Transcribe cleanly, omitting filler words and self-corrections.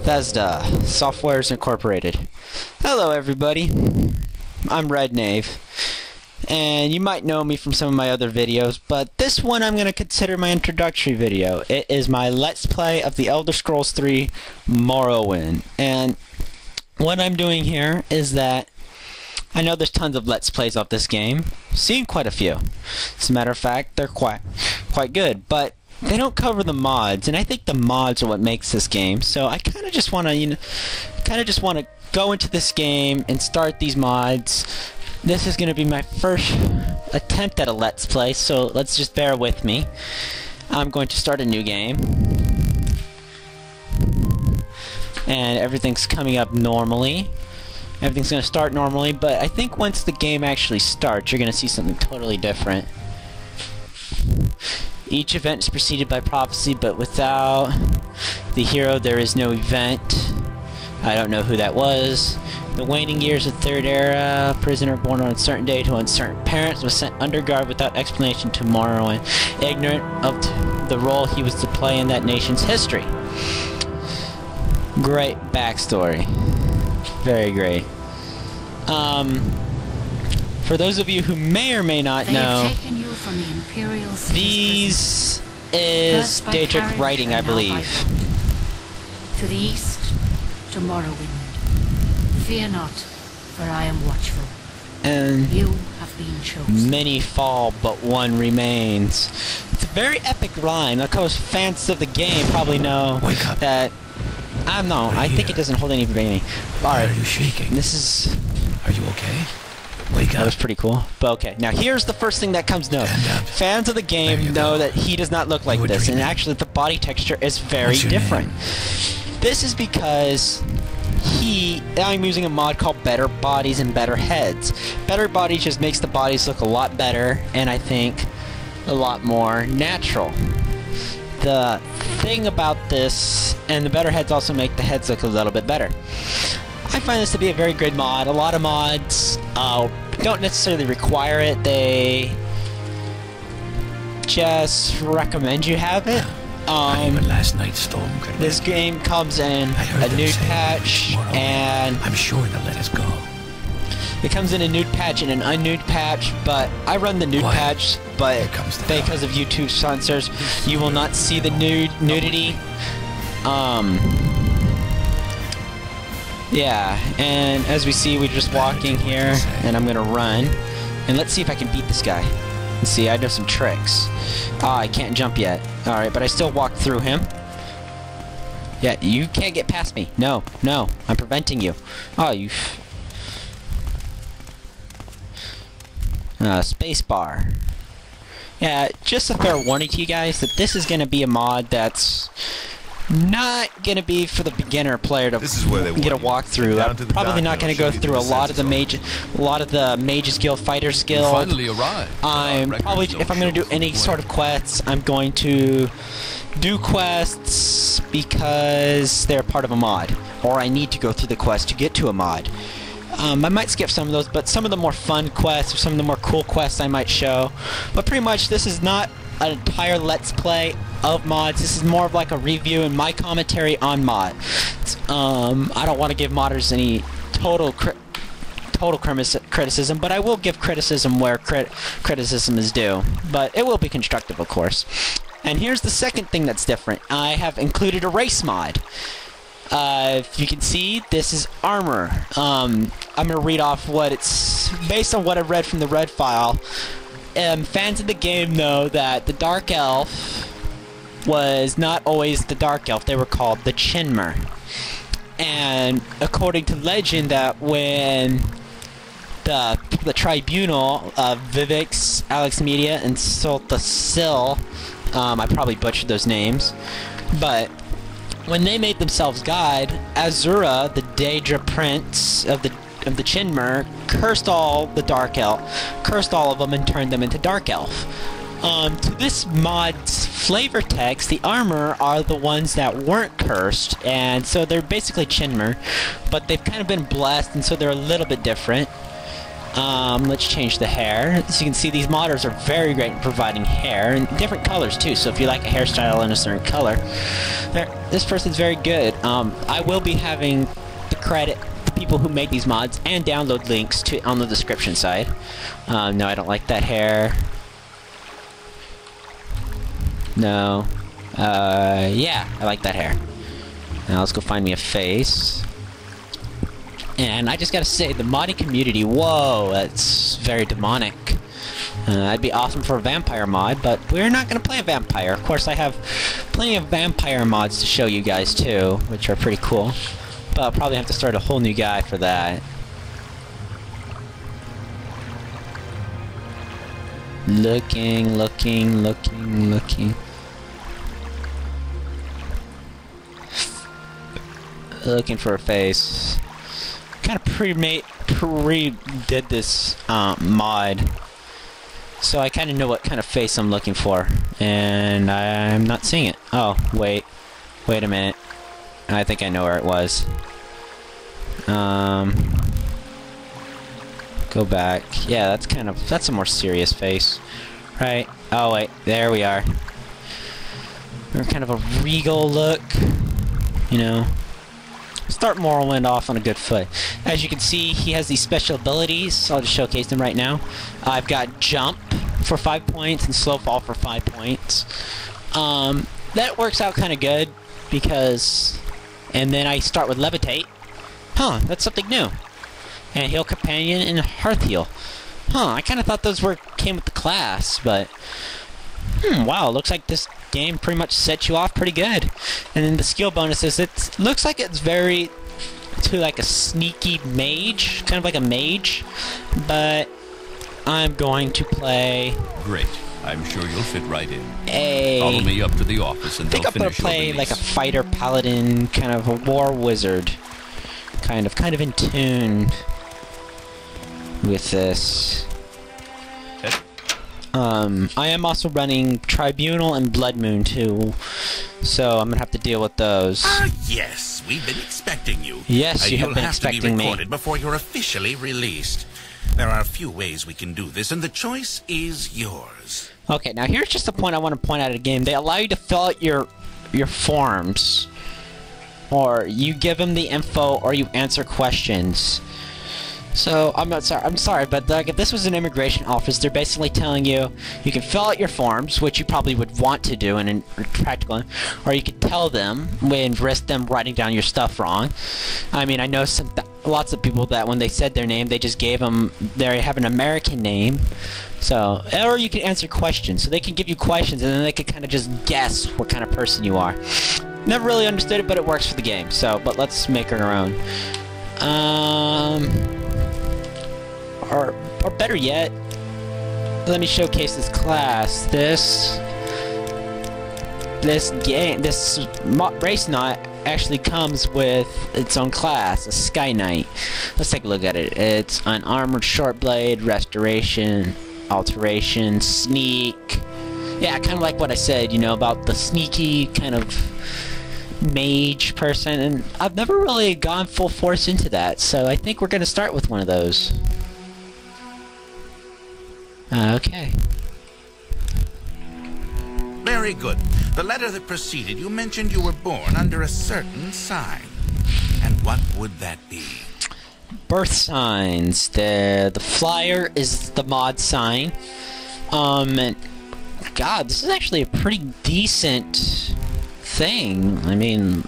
Bethesda Softwares Incorporated. Hello everybody, I'm Red Knave, and you might know me from some of my other videos, but this one I'm going to consider my introductory video. It is my Let's Play of the Elder Scrolls 3 Morrowind, and what I'm doing here is that I know there's tons of Let's Plays of this game, seen quite a few. As a matter of fact, they're quite good, but they don't cover the mods, and I think the mods are what makes this game. So I kind of just want to, go into this game and start these mods. This is going to be my first attempt at a Let's Play, so let's just bear with me. I'm going to start a new game, and everything's coming up normally. Everything's going to start normally, but I think once the game actually starts, you're going to see something totally different. Each event is preceded by prophecy, but without the hero there is no event. I don't know who that was. The waning years of Third Era, prisoner born on a certain day to uncertain parents, was sent under guard without explanation to Morrowind, ignorant of the role he was to play in that nation's history. Great backstory. Very great. For those of you who may or may not know, these is Daedric writing, I believe. To the east, to Morrowind. Fear not, for I am watchful. And you have been chosen. Many fall, but one remains. It's a very epic line. Of course, fans of the game probably know that. I think it doesn't hold any meaning. Alright, are you shaking? This is. Are you okay? Wake up. That was pretty cool. But okay, now here's the first thing that comes to fans of the game know that he does not look like this, and actually the body texture is very different. This is because I'm using a mod called Better Bodies and Better Heads. Better Bodies just makes the bodies look a lot better, and I think a lot more natural. The thing about this, and the Better Heads also make the heads look a little bit better. I find this to be a very good mod. A lot of mods don't necessarily require it. They just recommend you have it. Even last night's storm could this game comes in a nude patch, and I'm sure they'll let us go. It comes in a nude patch and an unnude patch, but I run the nude patch, but because of YouTube censors, you will not see the nudity. Yeah, and as we see, we're just walking here, and I'm gonna run, and let's see if I can beat this guy. Let's see, I know some tricks. I can't jump yet. Alright, but I still walk through him. Yeah, you can't get past me. No, I'm preventing you. Oh, you... space bar. Yeah, just a fair warning to you guys that this is gonna be a mod that's not gonna be for the beginner player to get a walkthrough. I'm probably not gonna go through a lot of the Mage's Guild fighter skill. I'm probably, if I'm gonna do any sort of quests, I'm going to do quests because they're part of a mod, or I need to go through the quest to get to a mod. I might skip some of those, but some of the more fun quests or some of the more cool quests I might show. But pretty much this is not an entire Let's Play of mods. This is more of like a review and my commentary on mods. I don't want to give modders any total criticism, but I will give criticism where criticism is due. But it will be constructive, of course. And here's the second thing that's different. I have included a race mod. If you can see, this is armor. I'm going to read off what it's based on what I read from the Red file. Fans of the game know that the Dark Elf was not always the Dark Elf. They were called the Chinmer. And according to legend, that when the tribunal of Vivix, Alex Media, and Solta Sil, I probably butchered those names, but when they made themselves god, Azura, the Daedra prince of the Chinmer, cursed all the Dark Elf, cursed all of them, and turned them into Dark Elf. To this mod's flavor text, the armor are the ones that weren't cursed, and so they're basically Chinmer, but they've kind of been blessed, and so they're a little bit different. Let's change the hair. As you can see, these modders are very great in providing hair, and different colors too, so if you like a hairstyle in a certain color, this person's very good. I will be having the credit the people who make these mods and download links to on the description side. No, I don't like that hair. No. Yeah, I like that hair. Now let's go find me a face. And I just gotta say, the modding community, whoa, that's very demonic. That'd be awesome for a vampire mod, but we're not gonna play a vampire. Of course, I have plenty of vampire mods to show you guys too, which are pretty cool. But I'll probably have to start a whole new guy for that. Looking. Looking for a face. Kind of pre-did this mod, so I kind of know what kind of face I'm looking for, and I'm not seeing it. Oh, wait a minute. I think I know where it was. Go back. Yeah, that's a more serious face, right? Oh wait, there we are. We're kind of a regal look, you know. Start Morrowind off on a good foot. As you can see, he has these special abilities. I'll just showcase them right now. I've got Jump for 5 points and Slow Fall for 5 points. That works out kind of good because... And then I start with Levitate. Huh, that's something new. And Heal Companion and Hearth Heal. Huh, I kind of thought those came with the class, but... wow, looks like this game pretty much sets you off pretty good. And then the skill bonuses, it looks like it's very to like a sneaky mage, kind of like a mage, but I'm going to play... Great. I'm sure you'll fit right in. Follow me up to the office and I think I'm going to play like a fighter paladin, kind of a war wizard, kind of in tune with this. I am also running Tribunal and Blood Moon too, so I'm gonna have to deal with those. Ah, yes, we've been expecting you. Yes, you have been expecting me. You'll have to be recorded before you're officially released. There are a few ways we can do this, and the choice is yours. Okay, now here's just a point I want to point out again. They allow you to fill out your forms, or you give them the info, or you answer questions. So, I'm sorry, but like, if this was an immigration office, they're basically telling you, you can fill out your forms, which you probably would want to do in practical, or you could tell them and risk them writing down your stuff wrong. I mean, I know lots of people that when they said their name, they just gave them, they have an American name. So, or you can answer questions, so they can give you questions, and then they can kind of just guess what kind of person you are. Never really understood it, but it works for the game, so, but let's make our own. Or better yet, let me showcase this class. This race knot actually comes with its own class, a Sky Knight. Let's take a look at it. It's an armored short blade, restoration, alteration, sneak. Yeah, kind of like what I said, you know, about the sneaky kind of mage person, and I've never really gone full force into that, so I think we're going to start with one of those. Okay. Very good. The letter that preceded you mentioned you were born under a certain sign. And what would that be? Birth signs. The flyer is the mod sign. And God, this is actually a pretty decent thing. I mean,